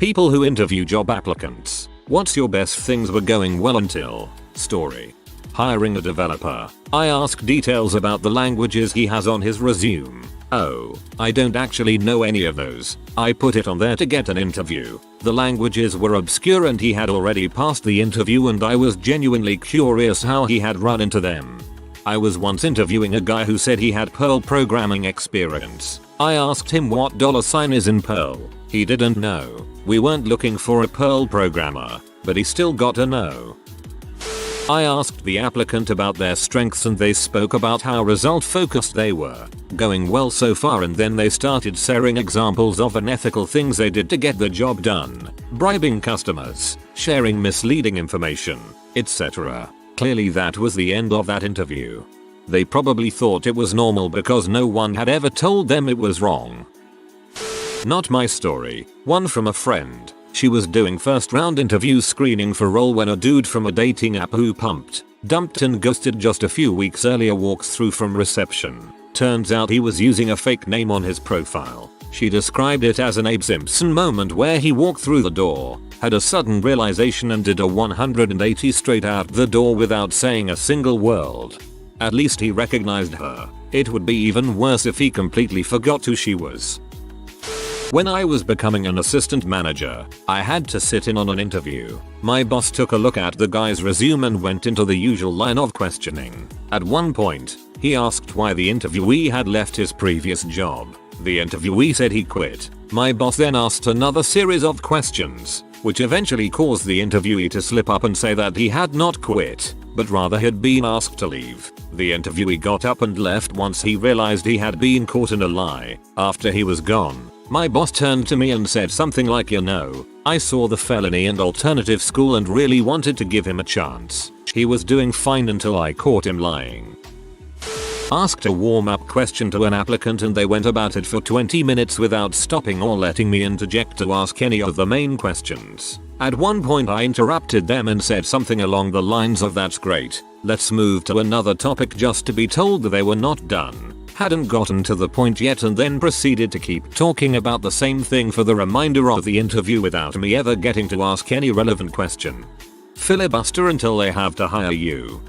People who interview job applicants. What's your best things were going well until. Story. Hiring a developer. I ask details about the languages he has on his resume. Oh, I don't actually know any of those. I put it on there to get an interview. The languages were obscure and he had already passed the interview and I was genuinely curious how he had run into them. I was once interviewing a guy who said he had Perl programming experience. I asked him what $sign is in Perl. He didn't know. We weren't looking for a Perl programmer, but he still got a no. I asked the applicant about their strengths and they spoke about how result focused they were. Going well so far, and then they started sharing examples of unethical things they did to get the job done. Bribing customers, sharing misleading information, etc. Clearly that was the end of that interview. They probably thought it was normal because no one had ever told them it was wrong. Not my story. One from a friend. She was doing first round interview screening for role when a dude from a dating app who pumped, dumped and ghosted just a few weeks earlier walks through from reception. Turns out he was using a fake name on his profile. She described it as an Abe Simpson moment where he walked through the door, had a sudden realization and did a 180 straight out the door without saying a single word. At least he recognized her. It would be even worse if he completely forgot who she was. When I was becoming an assistant manager, I had to sit in on an interview. My boss took a look at the guy's resume and went into the usual line of questioning. At one point, he asked why the interviewee had left his previous job. The interviewee said he quit. My boss then asked another series of questions, which eventually caused the interviewee to slip up and say that he had not quit, but rather had been asked to leave. The interviewee got up and left once he realized he had been caught in a lie. After he was gone, my boss turned to me and said something like, I saw the felony and alternative school and really wanted to give him a chance. He was doing fine until I caught him lying. Asked a warm-up question to an applicant and they went about it for 20 minutes without stopping or letting me interject to ask any of the main questions. At one point I interrupted them and said something along the lines of, "That's great, let's move to another topic," just to be told that they were not done. Hadn't gotten to the point yet and then proceeded to keep talking about the same thing for the remainder of the interview without me ever getting to ask any relevant question. Filibuster until they have to hire you.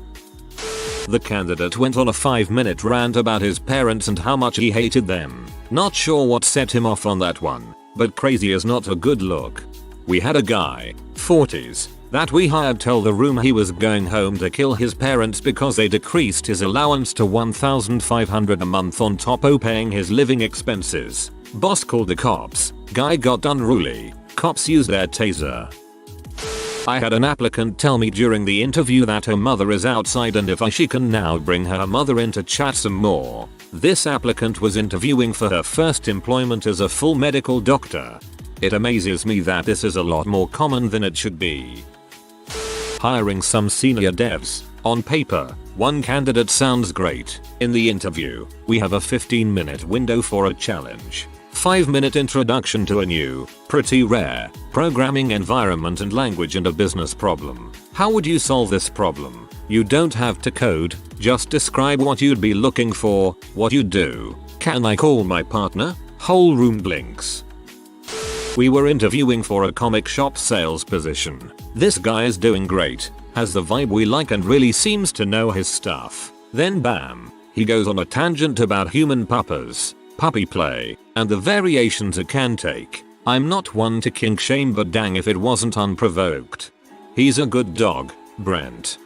The candidate went on a 5-minute rant about his parents and how much he hated them. Not sure what set him off on that one, but crazy is not a good look. We had a guy, 40s, that we hired tell the room he was going home to kill his parents because they decreased his allowance to $1,500 a month on top of paying his living expenses. Boss called the cops. Guy got unruly. Cops used their taser. I had an applicant tell me during the interview that her mother is outside and if she can now bring her mother in to chat some more. This applicant was interviewing for her first employment as a full medical doctor. It amazes me that this is a lot more common than it should be. Hiring some senior devs. On paper, one candidate sounds great. In the interview, we have a 15-minute window for a challenge. 5-minute introduction to a new, pretty rare, programming environment and language and a business problem. How would you solve this problem? You don't have to code, just describe what you'd be looking for, what you'd do. Can I call my partner? Whole room blinks. We were interviewing for a comic shop sales position. This guy is doing great, has the vibe we like and really seems to know his stuff. Then bam, he goes on a tangent about human puppas, puppy play, and the variations it can take. I'm not one to kink shame, but dang if it wasn't unprovoked. He's a good dog, Brent.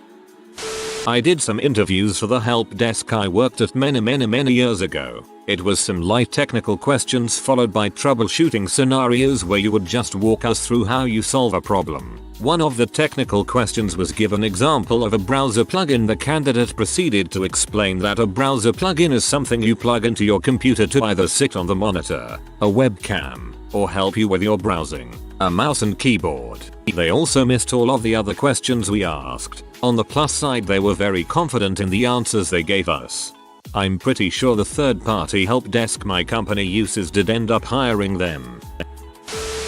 I did some interviews for the help desk I worked at many years ago. It was some light technical questions followed by troubleshooting scenarios where you would just walk us through how you solve a problem. One of the technical questions was give an example of a browser plugin. The candidate proceeded to explain that a browser plugin is something you plug into your computer to either sit on the monitor, a webcam, or help you with your browsing, a mouse and keyboard. They also missed all of the other questions we asked. On the plus side, they were very confident in the answers they gave us. I'm pretty sure the third-party help desk my company uses did end up hiring them.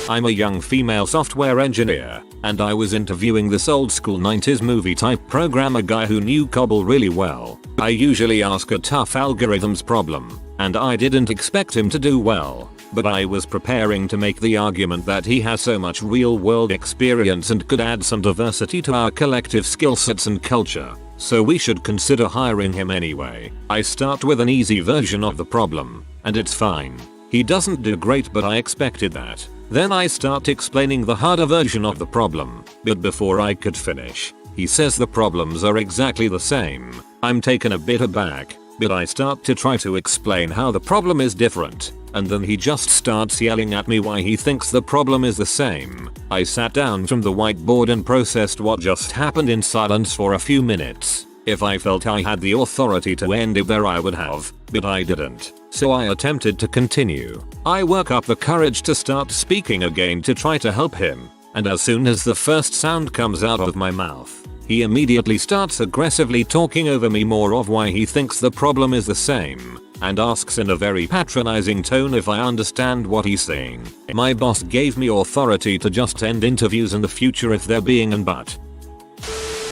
I'm a young female software engineer, and I was interviewing this old school 90s movie type programmer guy who knew COBOL really well. I usually ask a tough algorithms problem, and I didn't expect him to do well. but I was preparing to make the argument that he has so much real world experience and could add some diversity to our collective skill sets and culture, so we should consider hiring him anyway. I start with an easy version of the problem, and it's fine. He doesn't do great, but I expected that. Then I start explaining the harder version of the problem, but before I could finish, he says the problems are exactly the same. I'm taken a bit aback, but I start to try to explain how the problem is different, and then he just starts yelling at me why he thinks the problem is the same. I sat down from the whiteboard and processed what just happened in silence for a few minutes. If I felt I had the authority to end it there I would have, but I didn't. So I attempted to continue. I work up the courage to start speaking again to try to help him, and as soon as the first sound comes out of my mouth, he immediately starts aggressively talking over me more of why he thinks the problem is the same, and asks in a very patronizing tone if I understand what he's saying. My boss gave me authority to just end interviews in the future if they're being an but.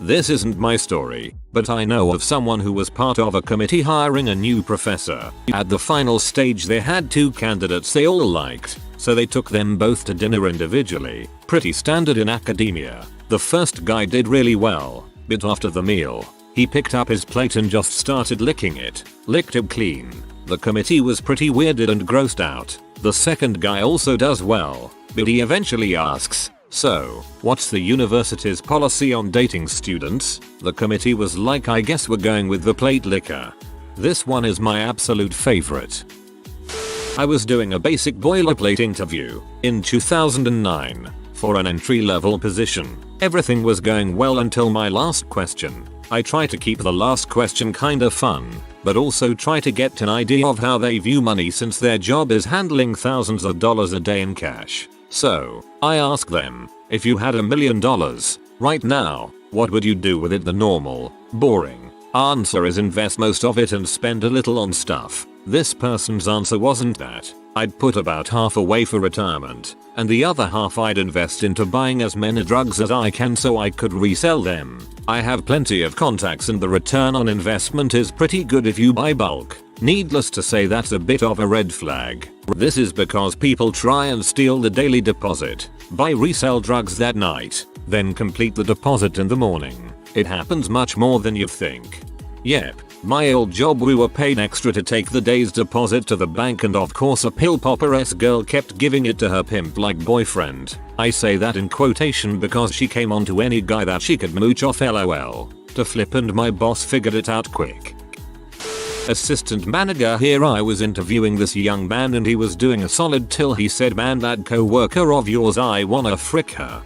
This isn't my story, but I know of someone who was part of a committee hiring a new professor. At the final stage they had 2 candidates they all liked, so they took them both to dinner individually. Pretty standard in academia. The first guy did really well, but after the meal, he picked up his plate and just started licking it. Licked it clean. The committee was pretty weirded and grossed out. The second guy also does well, but he eventually asks, "So, what's the university's policy on dating students?" The committee was like, "I guess we're going with the plate licker." This one is my absolute favorite. I was doing a basic boilerplate interview in 2009 for an entry-level position. Everything was going well until my last question. I try to keep the last question kinda fun, but also try to get an idea of how they view money since their job is handling thousands of dollars a day in cash. So, I ask them, if you had $1 million right now, what would you do with it? The normal, boring answer is invest most of it and spend a little on stuff. This person's answer wasn't that. I'd put about half away for retirement, and the other half I'd invest into buying as many drugs as I can so I could resell them. I have plenty of contacts and the return on investment is pretty good if you buy bulk. Needless to say that's a bit of a red flag. This is because people try and steal the daily deposit, buy resell drugs that night, then complete the deposit in the morning. It happens much more than you think. Yep. My old job we were paid extra to take the day's deposit to the bank, and of course a pill popper-esque girl kept giving it to her pimp-like boyfriend. I say that in quotation because she came on to any guy that she could mooch off, lol. To flip, and my boss figured it out quick. Assistant manager here. I was interviewing this young man and he was doing a solid till he said, "Man, that co-worker of yours, I wanna frick her."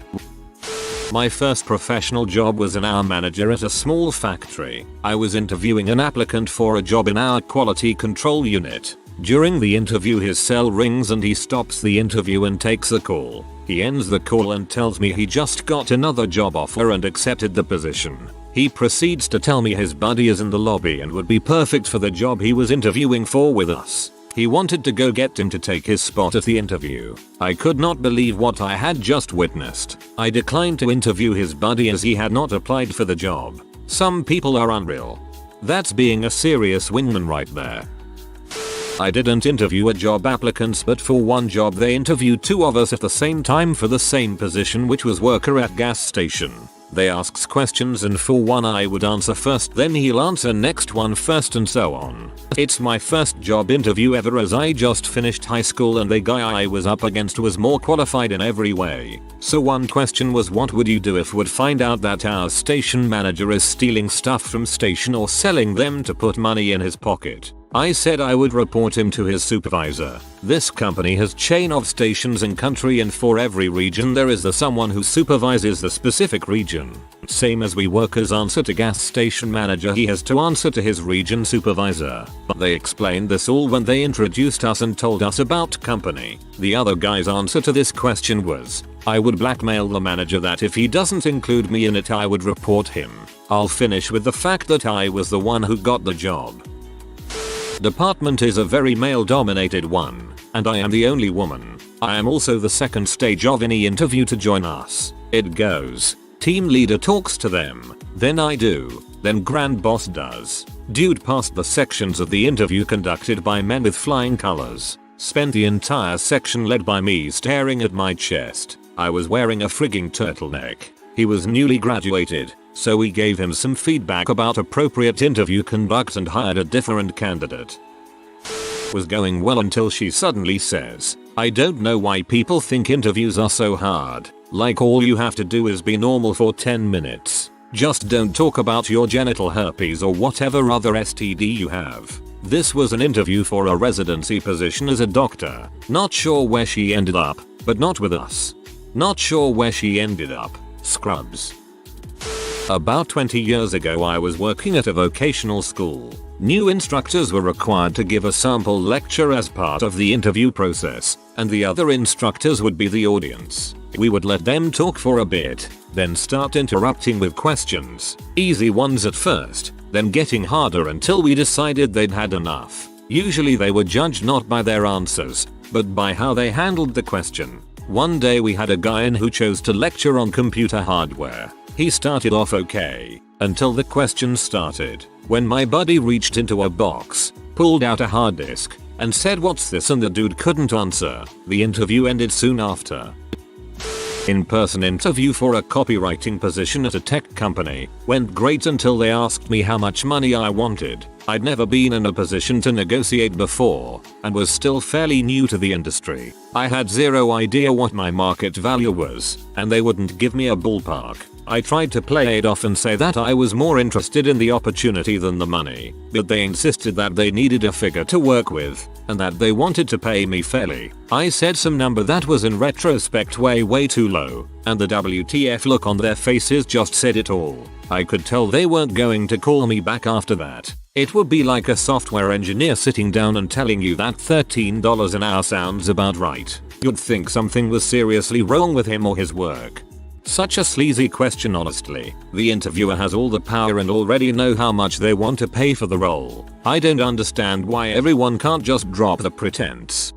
My first professional job was an hour manager at a small factory. I was interviewing an applicant for a job in our quality control unit. During the interview his cell rings and he stops the interview and takes the call. He ends the call and tells me he just got another job offer and accepted the position. He proceeds to tell me his buddy is in the lobby and would be perfect for the job he was interviewing for with us. He wanted to go get him to take his spot at the interview. I could not believe what I had just witnessed. I declined to interview his buddy as he had not applied for the job. Some people are unreal. That's being a serious wingman right there. I didn't interview a job applicants, but for one job they interviewed 2 of us at the same time for the same position, which was worker at gas station. They asks questions and for one I would answer first, then he'll answer next one first, and so on. It's my first job interview ever as I just finished high school and the guy I was up against was more qualified in every way. So one question was, what would you do if would find out that our station manager is stealing stuff from station or selling them to put money in his pocket? I said I would report him to his supervisor. This company has chain of stations in country, and for every region there is someone who supervises the specific region. Same as we workers answer to gas station manager, he has to answer to his region supervisor. But they explained this all when they introduced us and told us about company. The other guy's answer to this question was, I would blackmail the manager that if he doesn't include me in it I would report him. I'll finish with the fact that I was the one who got the job. Department is a very male-dominated one, and I am the only woman. I am also the second stage of any interview to join us. It goes, team leader talks to them, then I do, then grand boss does. Dude passed the sections of the interview conducted by men with flying colors. Spent the entire section led by me staring at my chest. I was wearing a frigging turtleneck. He was newly graduated, so we gave him some feedback about appropriate interview conduct and hired a different candidate. Was going well until she suddenly says, "I don't know why people think interviews are so hard. Like all you have to do is be normal for 10 minutes. Just don't talk about your genital herpes or whatever other STD you have." This was an interview for a residency position as a doctor. Not sure where she ended up, but not with us. Not sure where she ended up. Scrubs. About 20 years ago I was working at a vocational school. New instructors were required to give a sample lecture as part of the interview process, and the other instructors would be the audience. We would let them talk for a bit, then start interrupting with questions. Easy ones at first, then getting harder until we decided they'd had enough. Usually they were judged not by their answers, but by how they handled the question. One day we had a guy in who chose to lecture on computer hardware. He started off okay, until the question started, when my buddy reached into a box, pulled out a hard disk, and said, "What's this?" and the dude couldn't answer. The interview ended soon after. In-person interview for a copywriting position at a tech company went great until they asked me how much money I wanted. I'd never been in a position to negotiate before and was still fairly new to the industry. I had zero idea what my market value was, and they wouldn't give me a ballpark. I tried to play it off and say that I was more interested in the opportunity than the money, but they insisted that they needed a figure to work with, and that they wanted to pay me fairly. I said some number that was in retrospect way too low, and the WTF look on their faces just said it all. I could tell they weren't going to call me back after that. It would be like a software engineer sitting down and telling you that $13 an hour sounds about right. You'd think something was seriously wrong with him or his work. Such a sleazy question, honestly. The interviewer has all the power and already know how much they want to pay for the role. I don't understand why everyone can't just drop the pretense.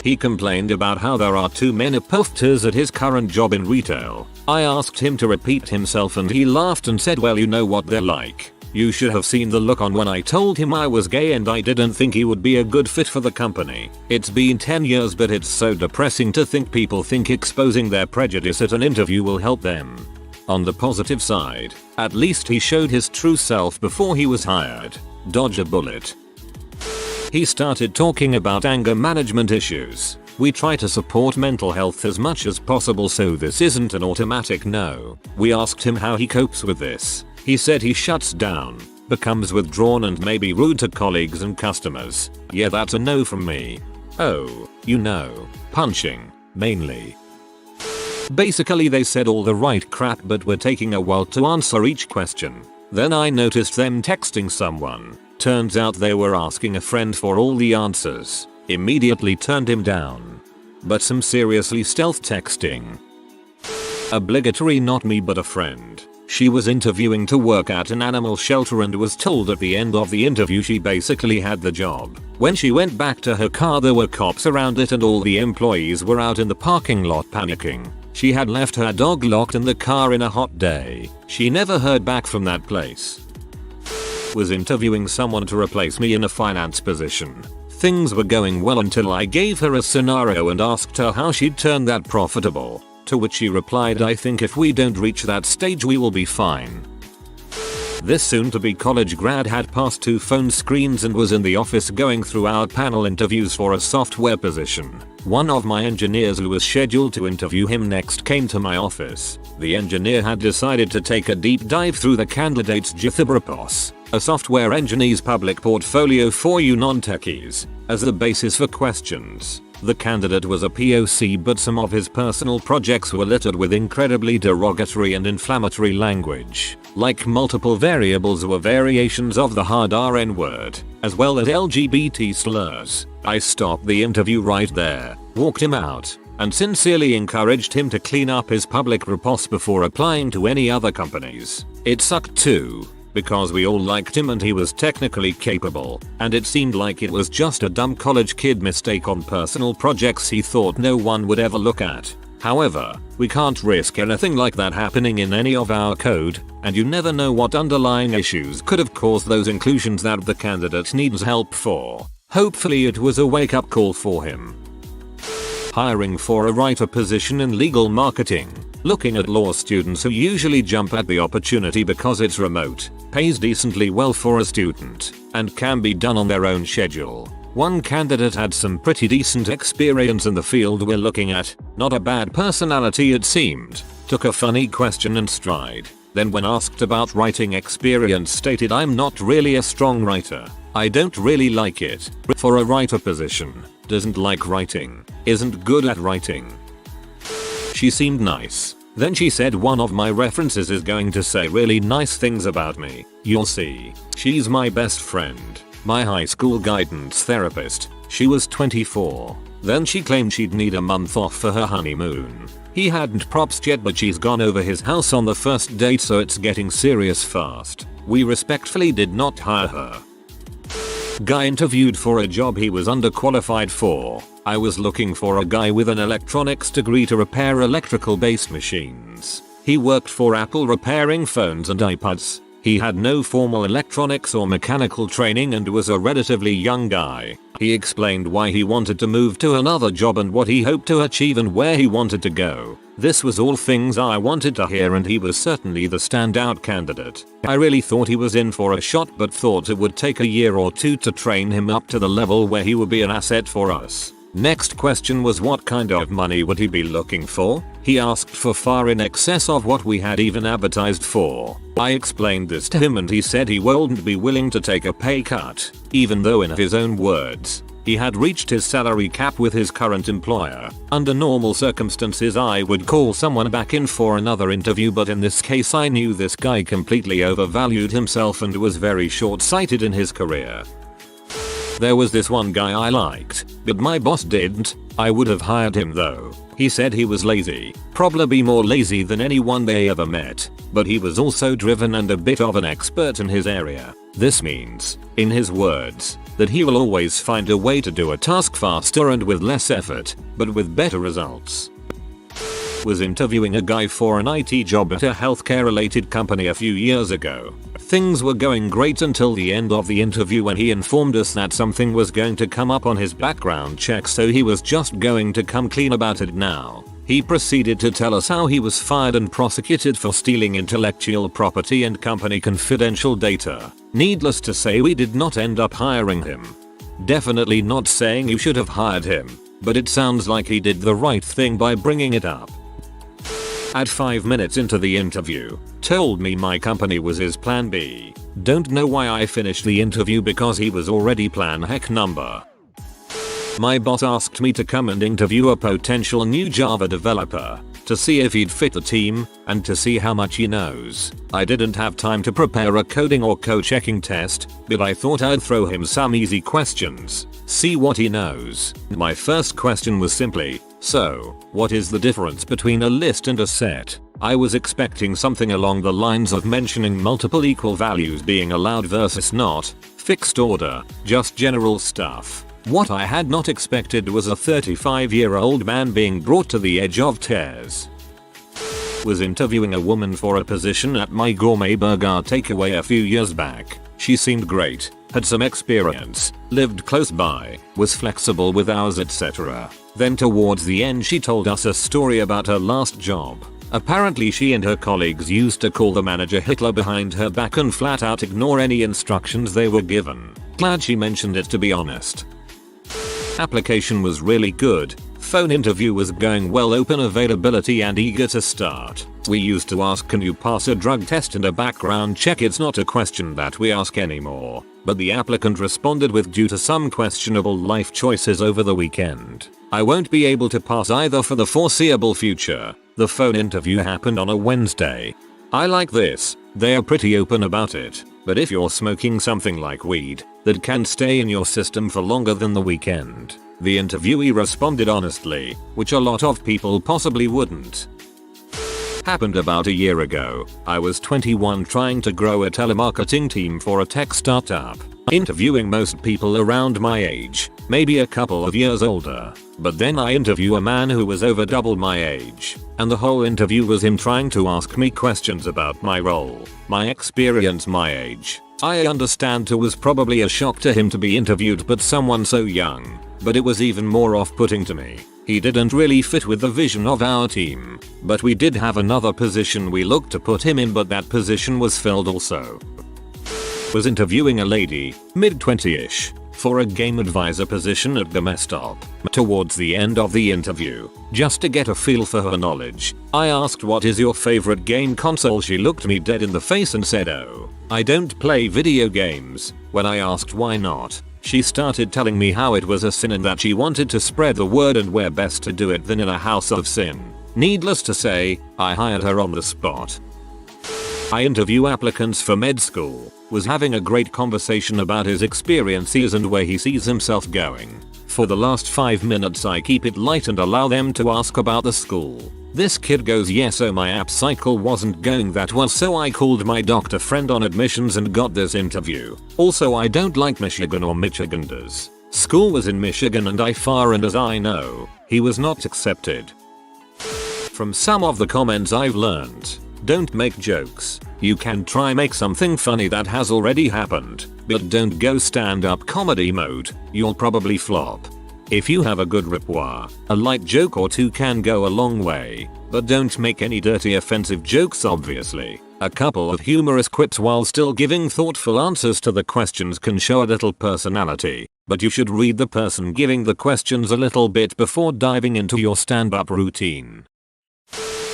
He complained about how there are too many pufters at his current job in retail. I asked him to repeat himself and he laughed and said, "Well, you know what they're like." You should have seen the look on when I told him I was gay and I didn't think he would be a good fit for the company. It's been 10 years, but it's so depressing to think people think exposing their prejudice at an interview will help them. On the positive side, at least he showed his true self before he was hired. Dodge a bullet. He started talking about anger management issues. We try to support mental health as much as possible, so this isn't an automatic no. We asked him how he copes with this. He said he shuts down, becomes withdrawn and may be rude to colleagues and customers. Yeah, that's a no from me. Oh, you know, punching, mainly. Basically they said all the right crap but were taking a while to answer each question. Then I noticed them texting someone. Turns out they were asking a friend for all the answers. Immediately turned him down. But some seriously stealth texting. Obligatory, not me but a friend. She was interviewing to work at an animal shelter and was told at the end of the interview she basically had the job. When she went back to her car there were cops around it and all the employees were out in the parking lot panicking. She had left her dog locked in the car in a hot day. She never heard back from that place. Was interviewing someone to replace me in a finance position. Things were going well until I gave her a scenario and asked her how she'd turn that profitable. To which she replied, "I think if we don't reach that stage we will be fine." This soon-to-be college grad had passed 2 phone screens and was in the office going through our panel interviews for a software position. One of my engineers who was scheduled to interview him next came to my office. The engineer had decided to take a deep dive through the candidate's Jithabropos, a software engineer's public portfolio for you non-techies, as the basis for questions. The candidate was a POC, but some of his personal projects were littered with incredibly derogatory and inflammatory language, like multiple variables were variations of the hard RN word, as well as LGBT slurs. I stopped the interview right there, walked him out, and sincerely encouraged him to clean up his public repos before applying to any other companies. It sucked too, because we all liked him and he was technically capable, and it seemed like it was just a dumb college kid mistake on personal projects he thought no one would ever look at. However, we can't risk anything like that happening in any of our code, and you never know what underlying issues could have caused those inclusions that the candidate needs help for. Hopefully it was a wake-up call for him. Hiring for a writer position in legal marketing. Looking at law students who usually jump at the opportunity because it's remote, pays decently well for a student, and can be done on their own schedule. One candidate had some pretty decent experience in the field we're looking at, not a bad personality it seemed, took a funny question in stride. Then when asked about writing experience stated, "I'm not really a strong writer. I don't really like it." For a writer position, doesn't like writing, isn't good at writing. She seemed nice. Then she said, "One of my references is going to say really nice things about me. You'll see. She's my best friend. My high school guidance therapist. She was 24. Then she claimed she'd need a month off for her honeymoon. He hadn't proposed yet, but she's gone over his house on the first date, so it's getting serious fast. We respectfully did not hire her." Guy interviewed for a job he was underqualified for. "I was looking for a guy with an electronics degree to repair electrical base machines. He worked for Apple repairing phones and iPods. He had no formal electronics or mechanical training and was a relatively young guy. He explained why he wanted to move to another job and what he hoped to achieve and where he wanted to go. This was all things I wanted to hear, and he was certainly the standout candidate. I really thought he was in for a shot, but thought it would take a year or two to train him up to the level where he would be an asset for us." Next question was, what kind of money would he be looking for? He asked for far in excess of what we had even advertised for. I explained this to him and he said he wouldn't be willing to take a pay cut, even though in his own words, he had reached his salary cap with his current employer. Under normal circumstances I would call someone back in for another interview, but in this case I knew this guy completely overvalued himself and was very short-sighted in his career. There was this one guy I liked, but my boss didn't. I would have hired him though. He said he was lazy, probably more lazy than anyone they ever met, but he was also driven and a bit of an expert in his area. This means, in his words, that he will always find a way to do a task faster and with less effort, but with better results. Was interviewing a guy for an IT job at a healthcare related company a few years ago. Things were going great until the end of the interview when he informed us that something was going to come up on his background check, so he was just going to come clean about it now. He proceeded to tell us how he was fired and prosecuted for stealing intellectual property and company confidential data. Needless to say, we did not end up hiring him. Definitely not saying you should have hired him, but it sounds like he did the right thing by bringing it up. At 5 minutes into the interview, told me my company was his plan B. Don't know why I finished the interview because he was already plan heck number. My boss asked me to come and interview a potential new Java developer to see if he'd fit the team and to see how much he knows. I didn't have time to prepare a coding or code checking test, but I thought I'd throw him some easy questions, see what he knows. My first question was simply, "So, what is the difference between a list and a set?" I was expecting something along the lines of mentioning multiple equal values being allowed versus not, fixed order, just general stuff. What I had not expected was a 35-year-old man being brought to the edge of tears. Was interviewing a woman for a position at my gourmet burger takeaway a few years back. She seemed great, had some experience, lived close by, was flexible with hours, etc. Then towards the end she told us a story about her last job. Apparently she and her colleagues used to call the manager Hitler behind her back and flat out ignore any instructions they were given. Glad she mentioned it, to be honest. Application was really good. Phone interview was going well, open availability and eager to start. We used to ask, "Can you pass a drug test and a background check?" It's not a question that we ask anymore, but the applicant responded with, "Due to some questionable life choices over the weekend, I won't be able to pass either for the foreseeable future." The phone interview happened on a Wednesday. I like this, they are pretty open about it, but if you're smoking something like weed that can stay in your system for longer than the weekend, the interviewee responded honestly, which a lot of people possibly wouldn't. Happened about a year ago. I was 21 trying to grow a telemarketing team for a tech startup. Interviewing most people around my age, maybe a couple of years older. But then I interview a man who was over double my age, and the whole interview was him trying to ask me questions about my role, my experience, my age, I understand it was probably a shock to him to be interviewed but someone so young, but it was even more off-putting to me. He didn't really fit with the vision of our team, but we did have another position we looked to put him in, but that position was filled also. Was interviewing a lady, mid-20ish, for a game advisor position at GameStop. Towards the end of the interview, just to get a feel for her knowledge, I asked, what is your favorite game console? She looked me dead in the face and said, oh, I don't play video games. When I asked why not, she started telling me how it was a sin and that she wanted to spread the word and where best to do it than in a house of sin. Needless to say, I hired her on the spot. I interview applicants for med school, was having a great conversation about his experiences and where he sees himself going. For the last 5 minutes I keep it light and allow them to ask about the school. This kid goes, yes, so my app cycle wasn't going that well, so I called my doctor friend on admissions and got this interview. Also, I don't like Michigan or Michiganders. School was in Michigan and as I know, he was not accepted. From some of the comments I've learned, don't make jokes. You can try make something funny that has already happened, but don't go stand-up comedy mode, you'll probably flop. If you have a good repertoire, a light joke or two can go a long way, but don't make any dirty offensive jokes obviously. A couple of humorous quips while still giving thoughtful answers to the questions can show a little personality, but you should read the person giving the questions a little bit before diving into your stand-up routine.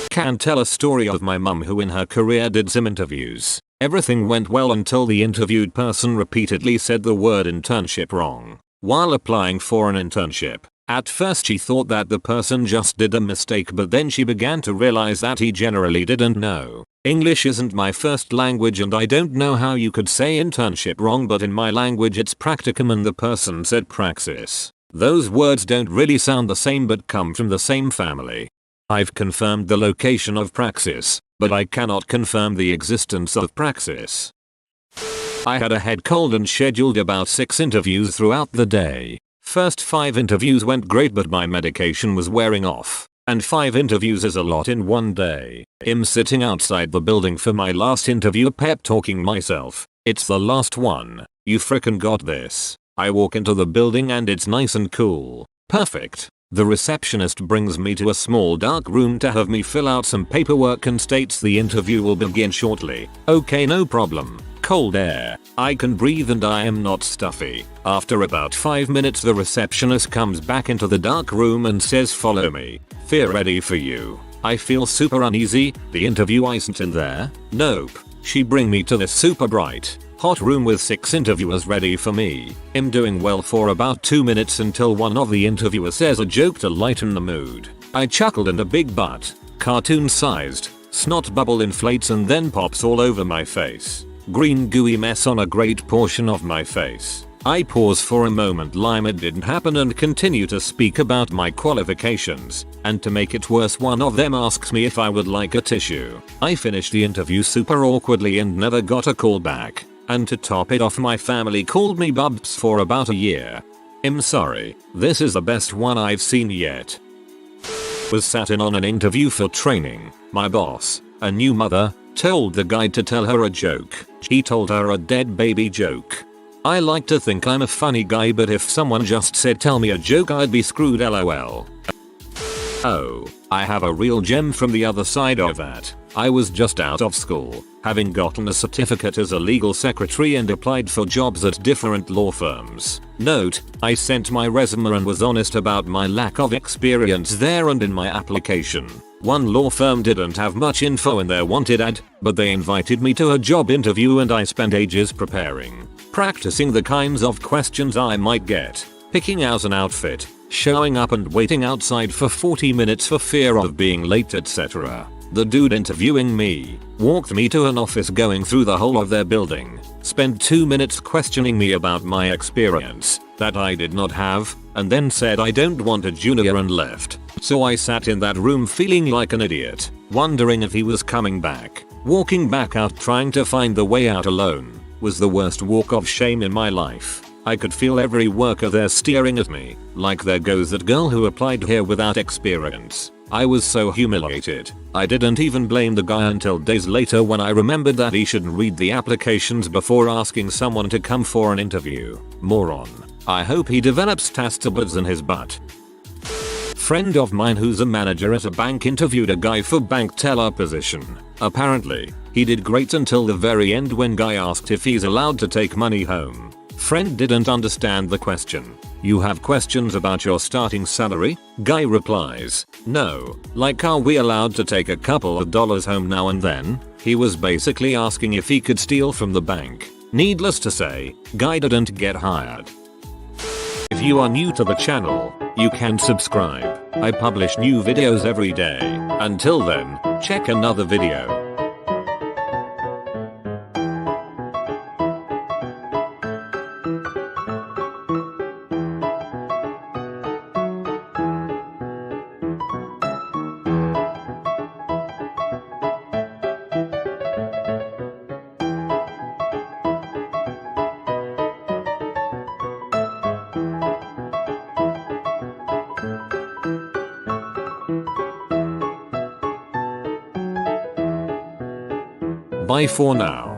Can tell a story of my mum who in her career did some interviews. Everything went well until the interviewed person repeatedly said the word internship wrong while applying for an internship. At first she thought that the person just did a mistake, but then she began to realize that he generally didn't know. English isn't my first language and I don't know how you could say internship wrong, but in my language it's practicum and the person said praxis. Those words don't really sound the same but come from the same family. I've confirmed the location of praxis, but I cannot confirm the existence of praxis. I had a head cold and scheduled about 6 interviews throughout the day. First 5 interviews went great, but my medication was wearing off, and 5 interviews is a lot in one day. I'm sitting outside the building for my last interview, pep talking myself. It's the last one. You frickin' got this. I walk into the building and it's nice and cool. Perfect. The receptionist brings me to a small dark room to have me fill out some paperwork and states the interview will begin shortly. Okay, no problem. Cold air. I can breathe and I am not stuffy. After about 5 minutes the receptionist comes back into the dark room and says, follow me. Fear ready for you. I feel super uneasy. The interview isn't in there? Nope. She bring me to this super bright, hot room with 6 interviewers ready for me. I'm doing well for about 2 minutes until one of the interviewers says a joke to lighten the mood. I chuckled and a big butt, cartoon sized, snot bubble inflates and then pops all over my face. Green gooey mess on a great portion of my face. I pause for a moment like it didn't happen and continue to speak about my qualifications, and to make it worse one of them asks me if I would like a tissue. I finished the interview super awkwardly and never got a call back. And to top it off, my family called me Bubs for about a year. I'm sorry, this is the best one I've seen yet. Was sat in on an interview for training. My boss, a new mother, told the guy to tell her a joke. He told her a dead baby joke. I like to think I'm a funny guy, but if someone just said tell me a joke I'd be screwed, lol. Oh, I have a real gem from the other side of that. I was just out of school, having gotten a certificate as a legal secretary and applied for jobs at different law firms. Note, I sent my resume and was honest about my lack of experience there and in my application. One law firm didn't have much info in their wanted ad, but they invited me to a job interview and I spent ages preparing, practicing the kinds of questions I might get, picking out an outfit, showing up and waiting outside for 40 minutes for fear of being late, etc. The dude interviewing me walked me to an office going through the whole of their building, spent 2 minutes questioning me about my experience that I did not have, and then said I don't want a junior and left. So I sat in that room feeling like an idiot, wondering if he was coming back. Walking back out trying to find the way out alone was the worst walk of shame in my life. I could feel every worker there staring at me, like there goes that girl who applied here without experience. I was so humiliated. I didn't even blame the guy until days later when I remembered that he should read the applications before asking someone to come for an interview. Moron. I hope he develops taste buds in his butt. Friend of mine who's a manager at a bank interviewed a guy for bank teller position. Apparently, he did great until the very end when guy asked if he's allowed to take money home. Friend didn't understand the question. You have questions about your starting salary? Guy replies, no, like are we allowed to take a couple of dollars home now and then? He was basically asking if he could steal from the bank. Needless to say, guy didn't get hired. If you are new to the channel, you can subscribe. I publish new videos every day. Until then, check another video. Bye for now.